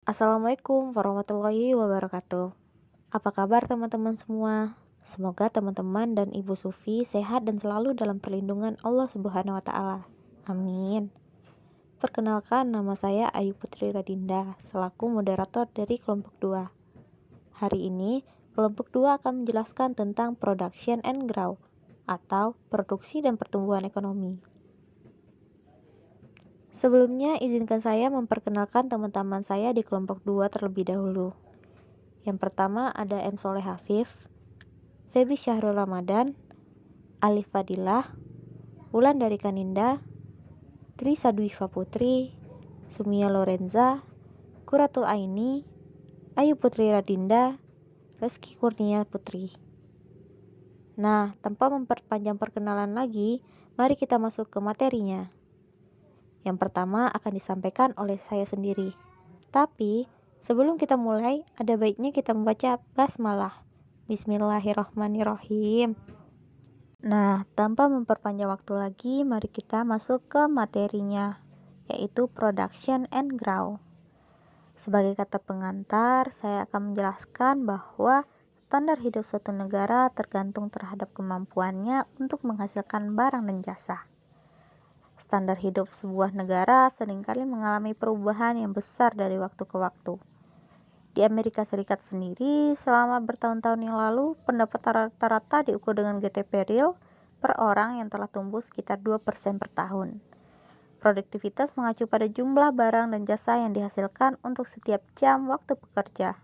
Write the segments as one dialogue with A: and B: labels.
A: Assalamualaikum warahmatullahi wabarakatuh. Apa kabar teman-teman semua? Semoga teman-teman dan Ibu Sufi sehat dan selalu dalam perlindungan Allah Subhanahu wa taala. Amin. Perkenalkan, nama saya Ayu Putri Radinda selaku moderator dari kelompok 2. Hari ini kelompok 2 akan menjelaskan tentang production and growth atau produksi dan pertumbuhan ekonomi. Sebelumnya, izinkan saya memperkenalkan teman-teman saya di kelompok 2 terlebih dahulu. Yang pertama ada M. Soleh Hafif, Febi Syahrul Ramadan, Alif Fadilah, Wulan dari Kaninda, Tri Sadwifa Putri, Sumia Lorenza, Kuratul Aini, Ayu Putri Radinda, Reski Kurnia Putri. Nah, tanpa memperpanjang perkenalan lagi, mari kita masuk ke materinya. Yang pertama akan disampaikan oleh saya sendiri. Tapi, sebelum kita mulai, ada baiknya kita membaca basmalah. Bismillahirrohmanirrohim. Nah, tanpa memperpanjang waktu lagi, mari kita masuk ke materinya, yaitu production and growth. Sebagai kata pengantar, saya akan menjelaskan bahwa standar hidup suatu negara tergantung terhadap kemampuannya untuk menghasilkan barang dan jasa. Standar hidup sebuah negara seringkali mengalami perubahan yang besar dari waktu ke waktu. Di Amerika Serikat sendiri, selama bertahun-tahun yang lalu, pendapatan rata-rata diukur dengan GDP real per orang yang telah tumbuh sekitar 2% per tahun. Produktivitas mengacu pada jumlah barang dan jasa yang dihasilkan untuk setiap jam waktu bekerja.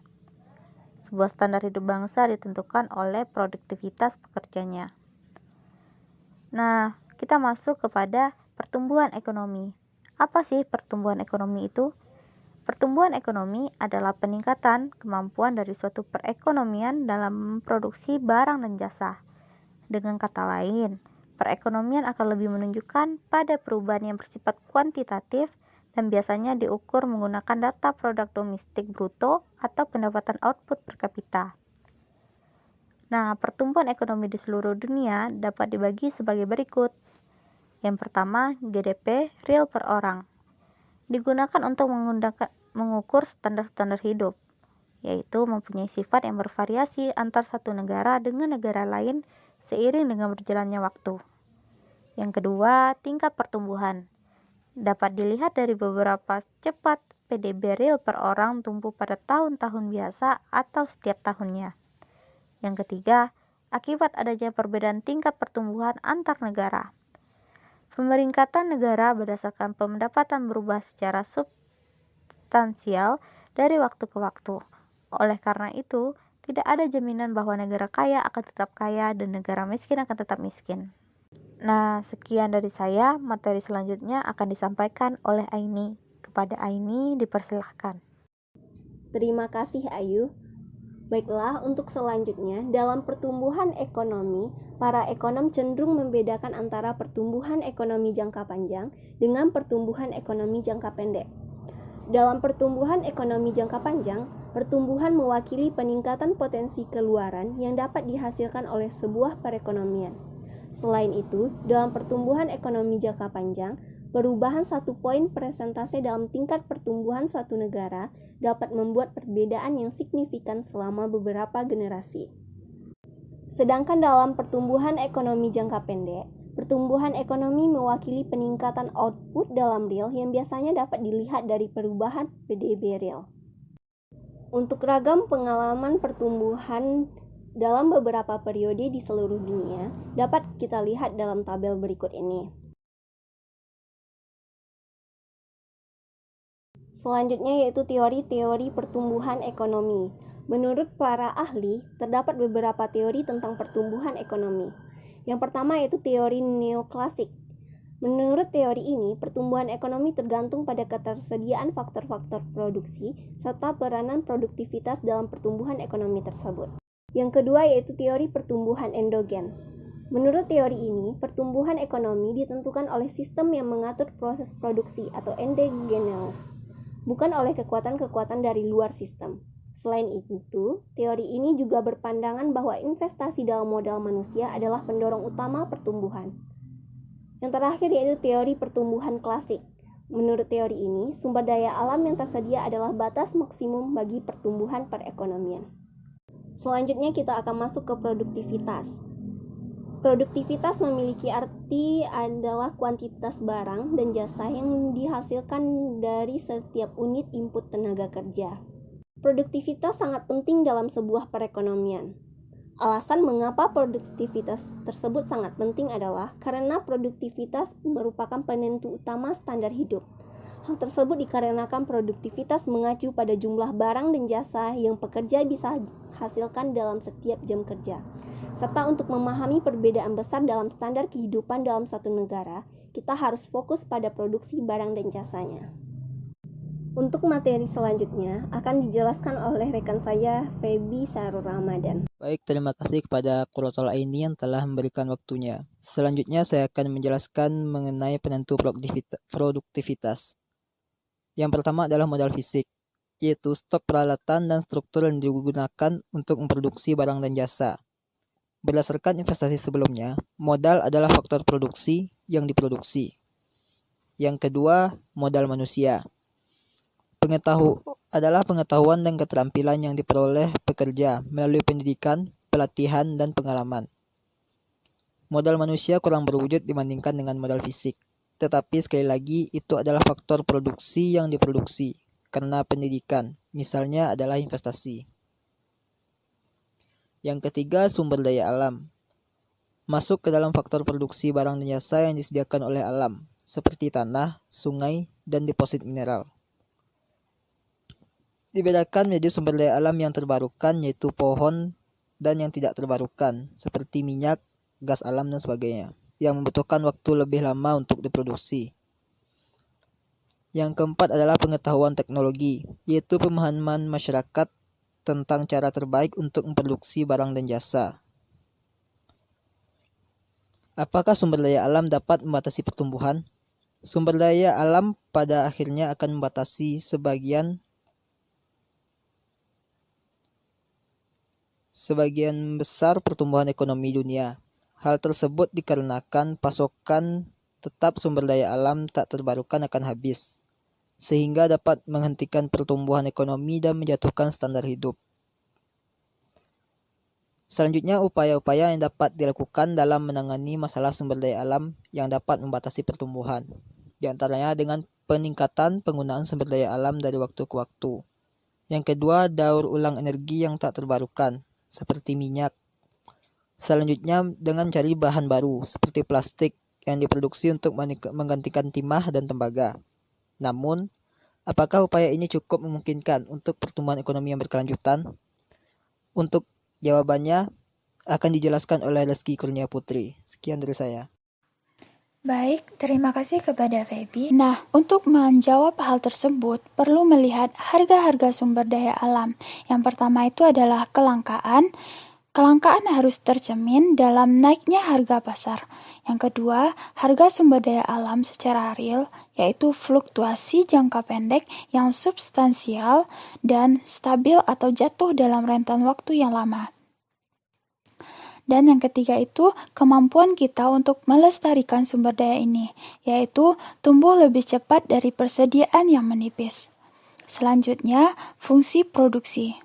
A: Sebuah standar hidup bangsa ditentukan oleh produktivitas pekerjanya. Nah, kita masuk kepada pertumbuhan ekonomi. Apa sih pertumbuhan ekonomi itu? Pertumbuhan ekonomi adalah peningkatan kemampuan dari suatu perekonomian dalam memproduksi barang dan jasa. Dengan kata lain, perekonomian akan lebih menunjukkan pada perubahan yang bersifat kuantitatif dan biasanya diukur menggunakan data produk domestik bruto atau pendapatan output per kapita. Nah, pertumbuhan ekonomi di seluruh dunia dapat dibagi sebagai berikut. Yang pertama, GDP real per orang. Digunakan untuk mengukur standar-standar hidup, yaitu mempunyai sifat yang bervariasi antar satu negara dengan negara lain seiring dengan berjalannya waktu. Yang kedua, tingkat pertumbuhan. Dapat dilihat dari beberapa cepat PDB real per orang tumbuh pada tahun-tahun biasa atau setiap tahunnya. Yang ketiga, akibat adanya perbedaan tingkat pertumbuhan antar negara. Pemeringkatan negara berdasarkan pendapatan berubah secara substansial dari waktu ke waktu. Oleh karena itu, tidak ada jaminan bahwa negara kaya akan tetap kaya dan negara miskin akan tetap miskin. Nah, sekian dari saya. Materi selanjutnya akan disampaikan oleh Aini. Kepada Aini, dipersilahkan.
B: Terima kasih Ayu. Baiklah, untuk selanjutnya, dalam pertumbuhan ekonomi, para ekonom cenderung membedakan antara pertumbuhan ekonomi jangka panjang dengan pertumbuhan ekonomi jangka pendek. Dalam pertumbuhan ekonomi jangka panjang, pertumbuhan mewakili peningkatan potensi keluaran yang dapat dihasilkan oleh sebuah perekonomian. Selain itu, dalam pertumbuhan ekonomi jangka panjang, perubahan 1 poin persentase dalam tingkat pertumbuhan suatu negara dapat membuat perbedaan yang signifikan selama beberapa generasi. Sedangkan dalam pertumbuhan ekonomi jangka pendek, pertumbuhan ekonomi mewakili peningkatan output dalam real yang biasanya dapat dilihat dari perubahan PDB real. Untuk ragam pengalaman pertumbuhan dalam beberapa periode di seluruh dunia dapat kita lihat dalam tabel berikut ini. Selanjutnya yaitu teori-teori pertumbuhan ekonomi. Menurut para ahli, terdapat beberapa teori tentang pertumbuhan ekonomi. Yang pertama yaitu teori neoklasik. Menurut teori ini, pertumbuhan ekonomi tergantung pada ketersediaan faktor-faktor produksi serta peranan produktivitas dalam pertumbuhan ekonomi tersebut. Yang kedua yaitu teori pertumbuhan endogen. Menurut teori ini, pertumbuhan ekonomi ditentukan oleh sistem yang mengatur proses produksi atau endogenous, bukan oleh kekuatan-kekuatan dari luar sistem. Selain itu, teori ini juga berpandangan bahwa investasi dalam modal manusia adalah pendorong utama pertumbuhan. Yang terakhir yaitu teori pertumbuhan klasik. Menurut teori ini, sumber daya alam yang tersedia adalah batas maksimum bagi pertumbuhan perekonomian. Selanjutnya kita akan masuk ke produktivitas. Produktivitas memiliki arti adalah kuantitas barang dan jasa yang dihasilkan dari setiap unit input tenaga kerja. Produktivitas sangat penting dalam sebuah perekonomian. Alasan mengapa produktivitas tersebut sangat penting adalah karena produktivitas merupakan penentu utama standar hidup. Hal tersebut dikarenakan produktivitas mengacu pada jumlah barang dan jasa yang pekerja bisa hasilkan dalam setiap jam kerja. Serta untuk memahami perbedaan besar dalam standar kehidupan dalam suatu negara, kita harus fokus pada produksi barang dan jasanya. Untuk materi selanjutnya akan dijelaskan oleh rekan saya, Feby Syarul Ramadan.
C: Baik, terima kasih kepada Qurratul Aini yang telah memberikan waktunya. Selanjutnya saya akan menjelaskan mengenai penentu produktivitas. Yang pertama adalah modal fisik, yaitu stok peralatan dan struktur yang digunakan untuk memproduksi barang dan jasa. Berdasarkan investasi sebelumnya, modal adalah faktor produksi yang diproduksi. Yang kedua, modal manusia. Adalah pengetahuan dan keterampilan yang diperoleh pekerja melalui pendidikan, pelatihan, dan pengalaman. Modal manusia kurang berwujud dibandingkan dengan modal fisik, tetapi sekali lagi itu adalah faktor produksi yang diproduksi karena pendidikan, misalnya adalah investasi. Yang ketiga, sumber daya alam. Masuk ke dalam faktor produksi barang dan jasa yang disediakan oleh alam, seperti tanah, sungai, dan deposit mineral. Dibedakan menjadi sumber daya alam yang terbarukan, yaitu pohon, dan yang tidak terbarukan, seperti minyak, gas alam, dan sebagainya, yang membutuhkan waktu lebih lama untuk diproduksi. Yang keempat adalah pengetahuan teknologi, yaitu pemahaman masyarakat tentang cara terbaik untuk memproduksi barang dan jasa. Apakah sumber daya alam dapat membatasi pertumbuhan? Sumber daya alam pada akhirnya akan membatasi sebagian besar pertumbuhan ekonomi dunia. Hal tersebut dikarenakan pasokan tetap sumber daya alam tak terbarukan akan habis, sehingga dapat menghentikan pertumbuhan ekonomi dan menjatuhkan standar hidup. Selanjutnya, upaya-upaya yang dapat dilakukan dalam menangani masalah sumber daya alam yang dapat membatasi pertumbuhan, di antaranya dengan peningkatan penggunaan sumber daya alam dari waktu ke waktu. Yang kedua, daur ulang energi yang tak terbarukan, seperti minyak. Selanjutnya, dengan mencari bahan baru, seperti plastik, yang diproduksi untuk menggantikan timah dan tembaga. Namun, apakah upaya ini cukup memungkinkan untuk pertumbuhan ekonomi yang berkelanjutan? Untuk jawabannya akan dijelaskan oleh Reski Kurnia Putri. Sekian dari saya.
D: Baik, terima kasih kepada Feby. Nah, untuk menjawab hal tersebut, perlu melihat harga-harga sumber daya alam. Yang pertama itu adalah kelangkaan. Kelangkaan harus tercermin dalam naiknya harga pasar. Yang kedua, harga sumber daya alam secara real, yaitu fluktuasi jangka pendek yang substansial dan stabil atau jatuh dalam rentan waktu yang lama. Dan yang ketiga itu kemampuan kita untuk melestarikan sumber daya ini, yaitu tumbuh lebih cepat dari persediaan yang menipis. Selanjutnya, fungsi produksi.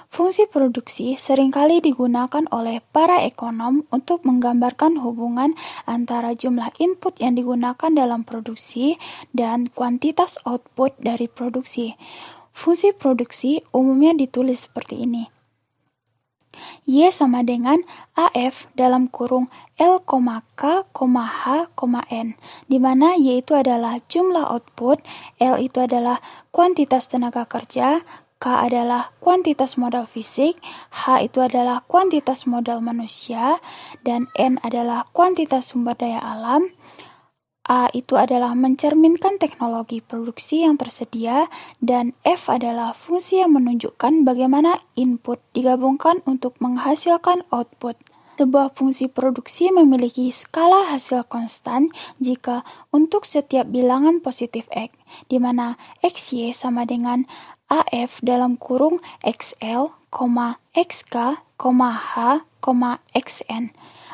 D: Fungsi produksi seringkali digunakan oleh para ekonom untuk menggambarkan hubungan antara jumlah input yang digunakan dalam produksi dan kuantitas output dari produksi. Fungsi produksi umumnya ditulis seperti ini. Y sama dengan AF dalam kurung L, K, H, N, di mana Y itu adalah jumlah output, L itu adalah kuantitas tenaga kerja, K adalah kuantitas modal fisik, H itu adalah kuantitas modal manusia, dan N adalah kuantitas sumber daya alam. A itu adalah mencerminkan teknologi produksi yang tersedia, dan F adalah fungsi yang menunjukkan bagaimana input digabungkan untuk menghasilkan output. Sebuah fungsi produksi memiliki skala hasil konstan jika untuk setiap bilangan positif X, di mana XY sama dengan AF dalam kurung XL, XK, H, XN.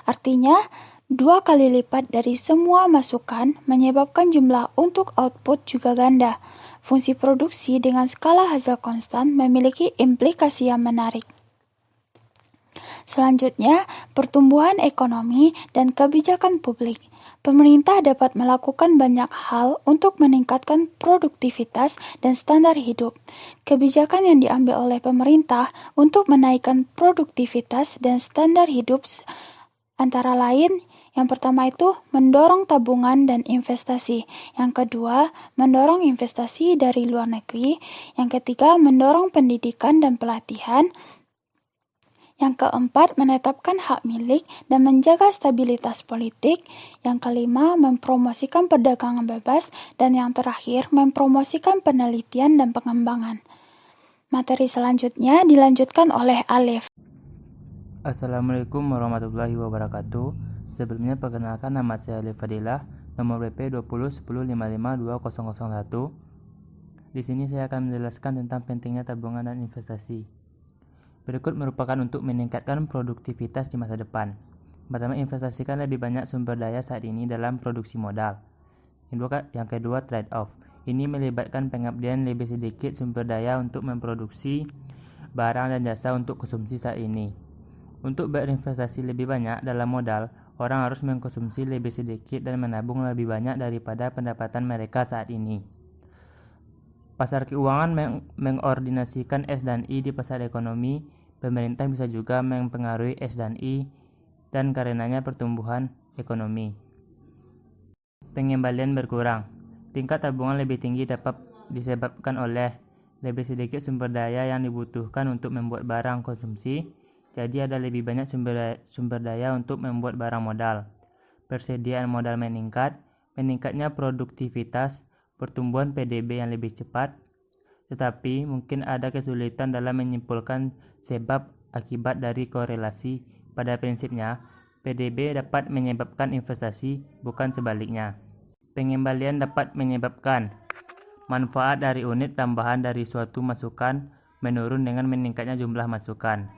D: Artinya, 2 kali lipat dari semua masukan menyebabkan jumlah untuk output juga ganda. Fungsi produksi dengan skala hasil konstan memiliki implikasi yang menarik. Selanjutnya, pertumbuhan ekonomi dan kebijakan publik. Pemerintah dapat melakukan banyak hal untuk meningkatkan produktivitas dan standar hidup. Kebijakan yang diambil oleh pemerintah untuk menaikkan produktivitas dan standar hidup antara lain, yang pertama itu mendorong tabungan dan investasi. Yang kedua, mendorong investasi dari luar negeri. Yang ketiga, mendorong pendidikan dan pelatihan. Yang keempat, menetapkan hak milik dan menjaga stabilitas politik. Yang kelima, mempromosikan perdagangan bebas. Dan yang terakhir, mempromosikan penelitian dan pengembangan. Materi selanjutnya dilanjutkan oleh Alif.
E: Assalamualaikum warahmatullahi wabarakatuh. Sebelumnya perkenalkan, nama saya Alif Fadilah, nomor BP 2010555201. Di sini saya akan menjelaskan tentang pentingnya tabungan dan investasi. Berikut merupakan untuk meningkatkan produktivitas di masa depan. Pertama, investasikan lebih banyak sumber daya saat ini dalam produksi modal. Yang kedua, trade-off. Ini melibatkan pengabdian lebih sedikit sumber daya untuk memproduksi barang dan jasa untuk konsumsi saat ini. Untuk berinvestasi lebih banyak dalam modal, orang harus mengkonsumsi lebih sedikit dan menabung lebih banyak daripada pendapatan mereka saat ini. Pasar keuangan mengordinasikan S dan I di pasar ekonomi. Pemerintah bisa juga mempengaruhi S dan I dan karenanya pertumbuhan ekonomi. Pengembalian berkurang. Tingkat tabungan lebih tinggi dapat disebabkan oleh lebih sedikit sumber daya yang dibutuhkan untuk membuat barang konsumsi, jadi ada lebih banyak sumber daya untuk membuat barang modal. Persediaan modal meningkat, meningkatnya produktivitas, pertumbuhan PDB yang lebih cepat, tetapi mungkin ada kesulitan dalam menyimpulkan sebab akibat dari korelasi. Pada prinsipnya, PDB dapat menyebabkan investasi, bukan sebaliknya. Pengembalian dapat menyebabkan manfaat dari unit tambahan dari suatu masukan menurun dengan meningkatnya jumlah masukan.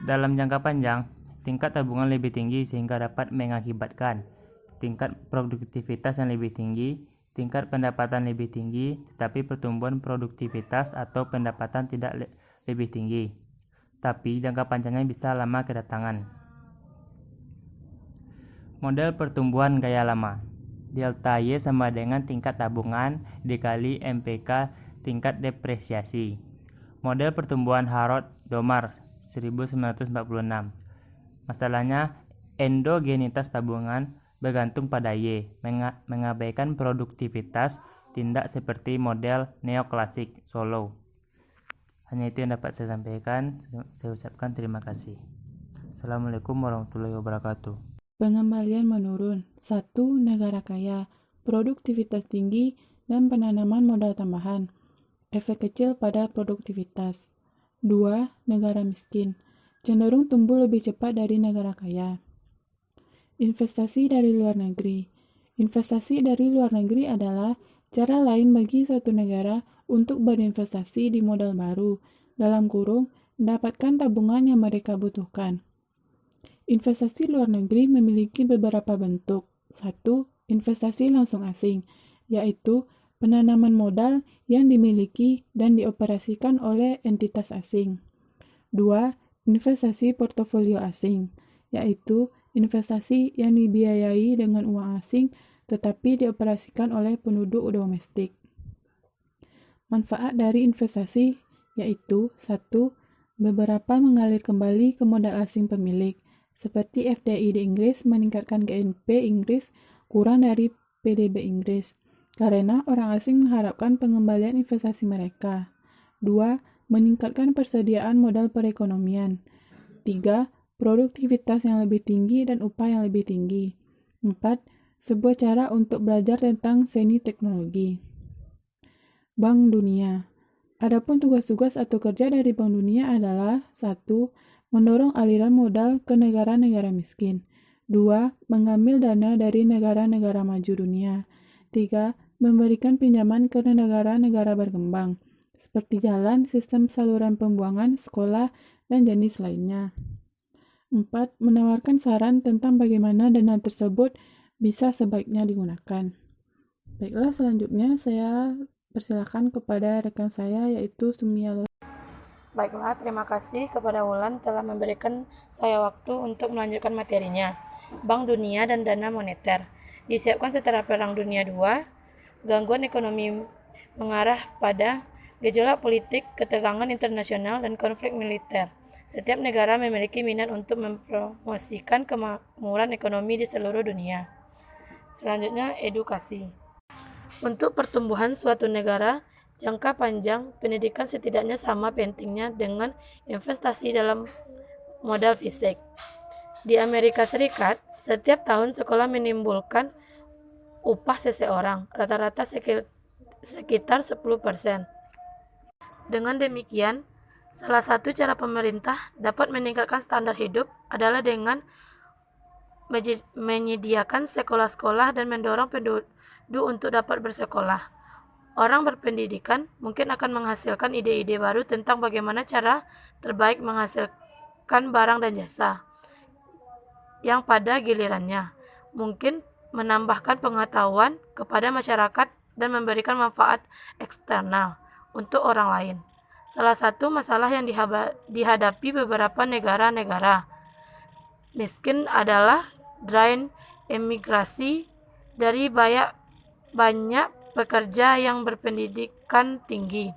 E: Dalam jangka panjang, tingkat tabungan lebih tinggi sehingga dapat mengakibatkan tingkat produktivitas yang lebih tinggi, tingkat pendapatan lebih tinggi, tetapi pertumbuhan produktivitas atau pendapatan tidak lebih tinggi. Tapi jangka panjangnya bisa lama kedatangan. Model pertumbuhan gaya lama. Delta Y sama dengan tingkat tabungan dikali MPK tingkat depresiasi. Model pertumbuhan Harrod-Domar 1946. Masalahnya, endogenitas tabungan bergantung pada Y, mengabaikan produktivitas, tindak seperti model neoklasik Solow. Hanya itu yang dapat saya sampaikan. Saya ucapkan terima kasih. Assalamualaikum warahmatullahi wabarakatuh.
F: Pengembalian menurun. 1. Negara kaya, produktivitas tinggi, dan penanaman modal tambahan. Efek kecil pada produktivitas. 2. Negara miskin, cenderung tumbuh lebih cepat dari negara kaya. Investasi dari luar negeri. Investasi dari luar negeri adalah cara lain bagi suatu negara untuk berinvestasi di modal baru, dalam kurung, mendapatkan tabungan yang mereka butuhkan. Investasi luar negeri memiliki beberapa bentuk. 1. Investasi langsung asing, yaitu penanaman modal yang dimiliki dan dioperasikan oleh entitas asing. 2. Investasi portofolio asing, yaitu investasi yang dibiayai dengan uang asing tetapi dioperasikan oleh penduduk domestik. Manfaat dari investasi yaitu 1. Beberapa mengalir kembali ke modal asing pemilik, seperti FDI di Inggris meningkatkan GNP Inggris kurang dari PDB Inggris, karena orang asing mengharapkan pengembalian investasi mereka. 2. Meningkatkan persediaan modal perekonomian. 3. Produktivitas yang lebih tinggi dan upah yang lebih tinggi. 4. Sebuah cara untuk belajar tentang seni teknologi. Bank Dunia. Adapun tugas-tugas atau kerja dari Bank Dunia adalah 1. Mendorong aliran modal ke negara-negara miskin. 2. Mengambil dana dari negara-negara maju dunia. 3. Memberikan pinjaman ke negara-negara berkembang, seperti jalan, sistem saluran pembuangan, sekolah, dan jenis lainnya. 4. Menawarkan saran tentang bagaimana dana tersebut bisa sebaiknya digunakan. Baiklah, selanjutnya saya persilakan kepada rekan saya yaitu Sumia.
G: Baiklah, terima kasih kepada Wulan telah memberikan saya waktu untuk melanjutkan materinya. Bank Dunia dan Dana Moneter disiapkan setelah Perang Dunia II. Gangguan ekonomi mengarah pada gejolak politik, ketegangan internasional, dan konflik militer. Setiap negara memiliki minat untuk mempromosikan kemakmuran ekonomi di seluruh dunia. Selanjutnya, edukasi. Untuk pertumbuhan suatu negara jangka panjang, pendidikan setidaknya sama pentingnya dengan investasi dalam modal fisik. Di Amerika Serikat, setiap tahun sekolah menimbulkan upah seseorang, rata-rata sekitar 10%. Dengan demikian, salah satu cara pemerintah dapat meningkatkan standar hidup adalah dengan menyediakan sekolah-sekolah dan mendorong penduduk untuk dapat bersekolah. Orang berpendidikan mungkin akan menghasilkan ide-ide baru tentang bagaimana cara terbaik menghasilkan barang dan jasa, yang pada gilirannya mungkin menambahkan pengetahuan kepada masyarakat dan memberikan manfaat eksternal untuk orang lain. Salah satu masalah yang dihadapi beberapa negara-negara miskin adalah drain emigrasi dari banyak pekerja yang berpendidikan tinggi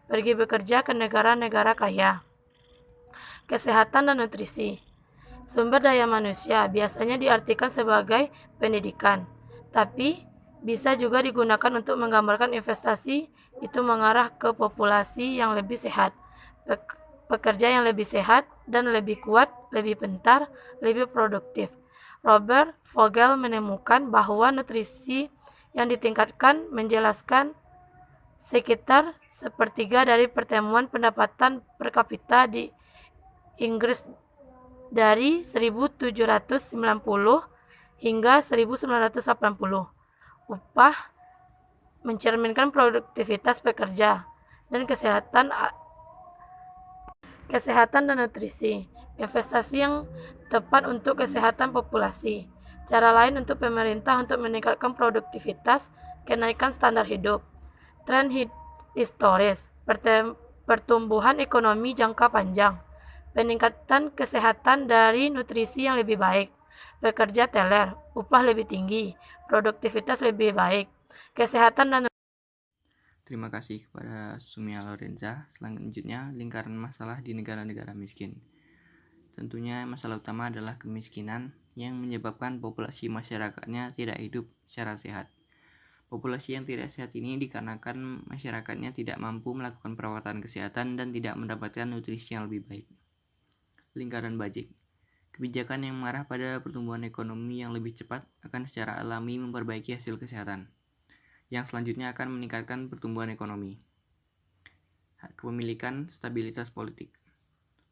G: pergi bekerja ke negara-negara kaya. Kesehatan dan nutrisi. Sumber daya manusia biasanya diartikan sebagai pendidikan, tapi bisa juga digunakan untuk menggambarkan investasi itu mengarah ke populasi yang lebih sehat, pekerja yang lebih sehat dan lebih kuat, lebih pintar, lebih produktif. Robert Vogel menemukan bahwa nutrisi yang ditingkatkan menjelaskan sekitar sepertiga dari pertemuan pendapatan per kapita di Inggris dari 1790 hingga 1980. Upah mencerminkan produktivitas pekerja dan kesehatan dan nutrisi. Investasi yang tepat untuk kesehatan populasi. Cara lain untuk pemerintah untuk meningkatkan produktivitas, kenaikan standar hidup. Tren historis, pertumbuhan ekonomi jangka panjang, peningkatan kesehatan dari nutrisi yang lebih baik, pekerja teler, upah lebih tinggi, produktivitas lebih baik, kesehatan dan
H: Terima kasih kepada Sumia Lorenza. Selanjutnya, lingkaran masalah di negara-negara miskin. Tentunya masalah utama adalah kemiskinan yang menyebabkan populasi masyarakatnya tidak hidup secara sehat. Populasi yang tidak sehat ini dikarenakan masyarakatnya tidak mampu melakukan perawatan kesehatan dan tidak mendapatkan nutrisi yang lebih baik. Lingkaran budget. Kebijakan yang mengarah pada pertumbuhan ekonomi yang lebih cepat akan secara alami memperbaiki hasil kesehatan, yang selanjutnya akan meningkatkan pertumbuhan ekonomi. Hak kepemilikan, stabilitas politik.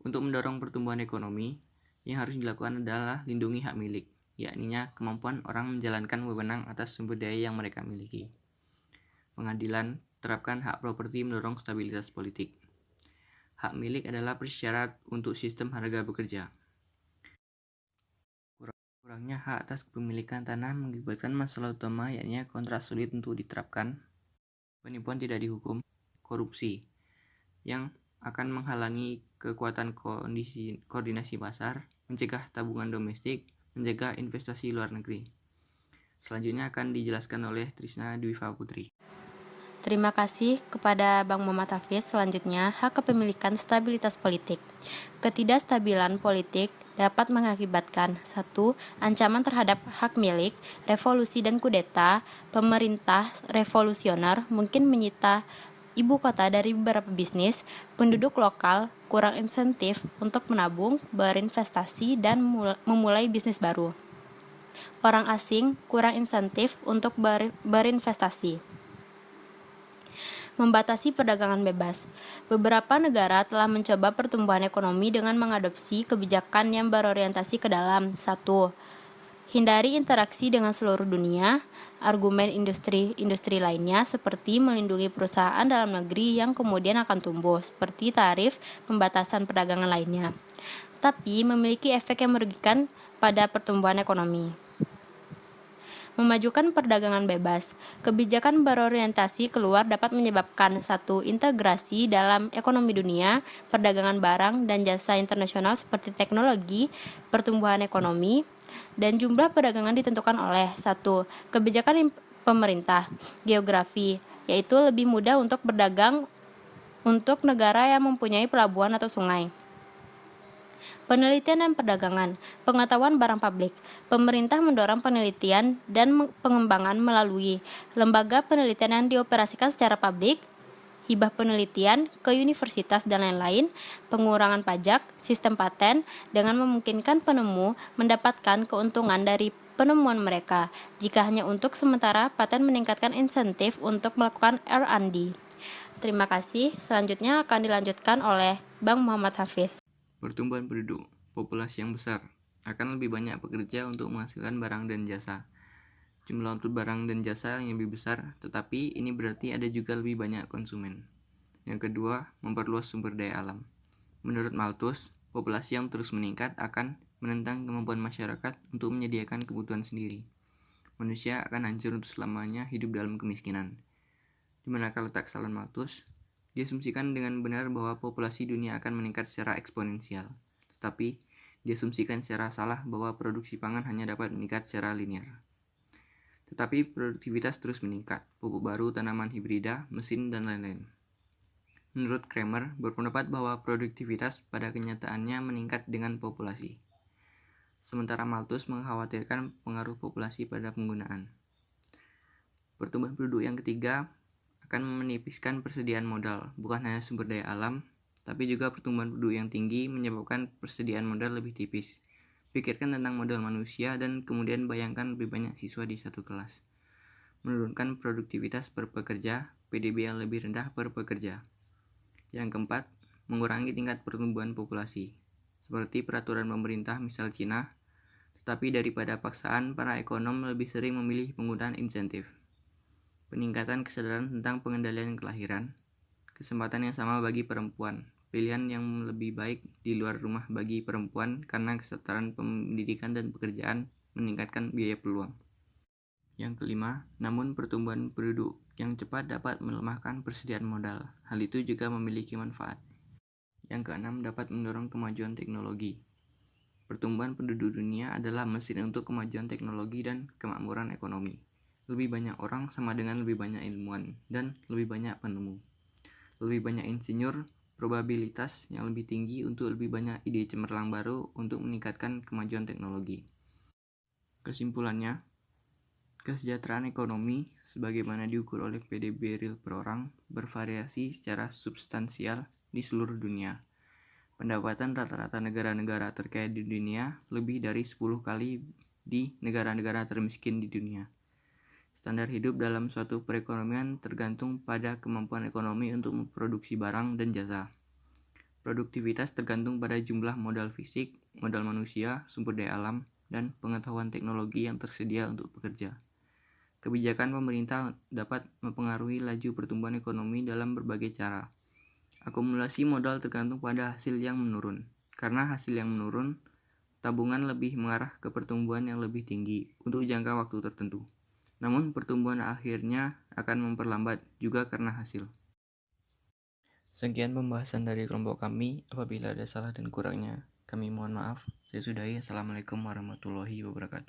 H: Untuk mendorong pertumbuhan ekonomi, yang harus dilakukan adalah lindungi hak milik, yakninya kemampuan orang menjalankan wewenang atas sumber daya yang mereka miliki. Pengadilan, terapkan hak properti mendorong stabilitas politik. Hak milik adalah persyarat untuk sistem harga bekerja. Kurangnya hak atas kepemilikan tanah mengakibatkan masalah utama, yakni kontrak sulit untuk diterapkan, penipuan tidak dihukum, korupsi, yang akan menghalangi kekuatan koordinasi pasar, mencegah tabungan domestik, mencegah investasi luar negeri. Selanjutnya akan dijelaskan oleh Trisna Dwiva Putri.
I: Terima kasih kepada Bang Muhammad Hafiz. Selanjutnya, hak kepemilikan stabilitas politik. Ketidakstabilan politik dapat mengakibatkan 1. Ancaman terhadap hak milik, revolusi dan kudeta. Pemerintah revolusioner mungkin menyita ibu kota dari beberapa bisnis, penduduk lokal kurang insentif untuk menabung, berinvestasi, dan memulai bisnis baru. Orang asing kurang insentif untuk berinvestasi. Membatasi perdagangan bebas. Beberapa negara telah mencoba pertumbuhan ekonomi dengan mengadopsi kebijakan yang berorientasi ke dalam 1. Hindari interaksi dengan seluruh dunia. Argumen industri lainnya seperti melindungi perusahaan dalam negeri yang kemudian akan tumbuh, seperti tarif, pembatasan perdagangan lainnya, tapi memiliki efek yang merugikan pada pertumbuhan ekonomi. Memajukan perdagangan bebas. Kebijakan berorientasi keluar dapat menyebabkan satu integrasi dalam ekonomi dunia, perdagangan barang dan jasa internasional seperti teknologi, pertumbuhan ekonomi, dan jumlah perdagangan ditentukan oleh satu kebijakan pemerintah, geografi, yaitu lebih mudah untuk berdagang untuk negara yang mempunyai pelabuhan atau sungai. Penelitian dan perdagangan, pengetahuan barang publik. Pemerintah mendorong penelitian dan pengembangan melalui lembaga penelitian yang dioperasikan secara publik, hibah penelitian ke universitas dan lain-lain, pengurangan pajak, sistem paten, dengan memungkinkan penemu mendapatkan keuntungan dari penemuan mereka. Jika hanya untuk sementara, paten meningkatkan insentif untuk melakukan R&D. Terima kasih. Selanjutnya akan dilanjutkan oleh Bang Muhammad Hafiz.
H: Pertumbuhan penduduk, populasi yang besar, akan lebih banyak pekerja untuk menghasilkan barang dan jasa. Jumlah output barang dan jasa yang lebih besar, tetapi ini berarti ada juga lebih banyak konsumen. Yang kedua, memperluas sumber daya alam. Menurut Malthus, populasi yang terus meningkat akan menentang kemampuan masyarakat untuk menyediakan kebutuhan sendiri. Manusia akan hancur untuk selamanya hidup dalam kemiskinan. Di manakah letak kesalahan Malthus? Diasumsikan dengan benar bahwa populasi dunia akan meningkat secara eksponensial, tetapi diasumsikan secara salah bahwa produksi pangan hanya dapat meningkat secara linear. Tetapi produktivitas terus meningkat, pupuk baru, tanaman hibrida, mesin, dan lain-lain. Menurut Kramer, berpendapat bahwa produktivitas pada kenyataannya meningkat dengan populasi. Sementara Malthus mengkhawatirkan pengaruh populasi pada penggunaan. Pertumbuhan penduduk yang ketiga akan menipiskan persediaan modal, bukan hanya sumber daya alam, tapi juga pertumbuhan penduduk yang tinggi menyebabkan persediaan modal lebih tipis. Pikirkan tentang modal manusia dan kemudian bayangkan lebih banyak siswa di satu kelas. Menurunkan produktivitas per pekerja, PDB yang lebih rendah per pekerja. Yang keempat, mengurangi tingkat pertumbuhan populasi. Seperti peraturan pemerintah misal Cina, tetapi daripada paksaan, para ekonom lebih sering memilih penggunaan insentif. Peningkatan kesadaran tentang pengendalian kelahiran, kesempatan yang sama bagi perempuan, pilihan yang lebih baik di luar rumah bagi perempuan karena kesetaraan pendidikan dan pekerjaan meningkatkan biaya peluang. Yang kelima, namun pertumbuhan penduduk yang cepat dapat melemahkan persediaan modal. Hal itu juga memiliki manfaat. Yang keenam, dapat mendorong kemajuan teknologi. Pertumbuhan penduduk dunia adalah mesin untuk kemajuan teknologi dan kemakmuran ekonomi. Lebih banyak orang sama dengan lebih banyak ilmuwan dan lebih banyak penemu. Lebih banyak insinyur, probabilitas yang lebih tinggi untuk lebih banyak ide cemerlang baru untuk meningkatkan kemajuan teknologi. Kesimpulannya, kesejahteraan ekonomi sebagaimana diukur oleh PDB real per orang bervariasi secara substansial di seluruh dunia. Pendapatan rata-rata negara-negara terkaya di dunia lebih dari 10 kali di negara-negara termiskin di dunia. Standar hidup dalam suatu perekonomian tergantung pada kemampuan ekonomi untuk memproduksi barang dan jasa. Produktivitas tergantung pada jumlah modal fisik, modal manusia, sumber daya alam, dan pengetahuan teknologi yang tersedia untuk bekerja. Kebijakan pemerintah dapat mempengaruhi laju pertumbuhan ekonomi dalam berbagai cara. Akumulasi modal tergantung pada hasil yang menurun. Karena hasil yang menurun, tabungan lebih mengarah ke pertumbuhan yang lebih tinggi untuk jangka waktu tertentu. Namun pertumbuhan akhirnya akan memperlambat juga karena hasil. Sekian pembahasan dari kelompok kami. Apabila ada salah dan kurangnya, kami mohon maaf. Saya sudahi. Assalamualaikum warahmatullahi wabarakatuh.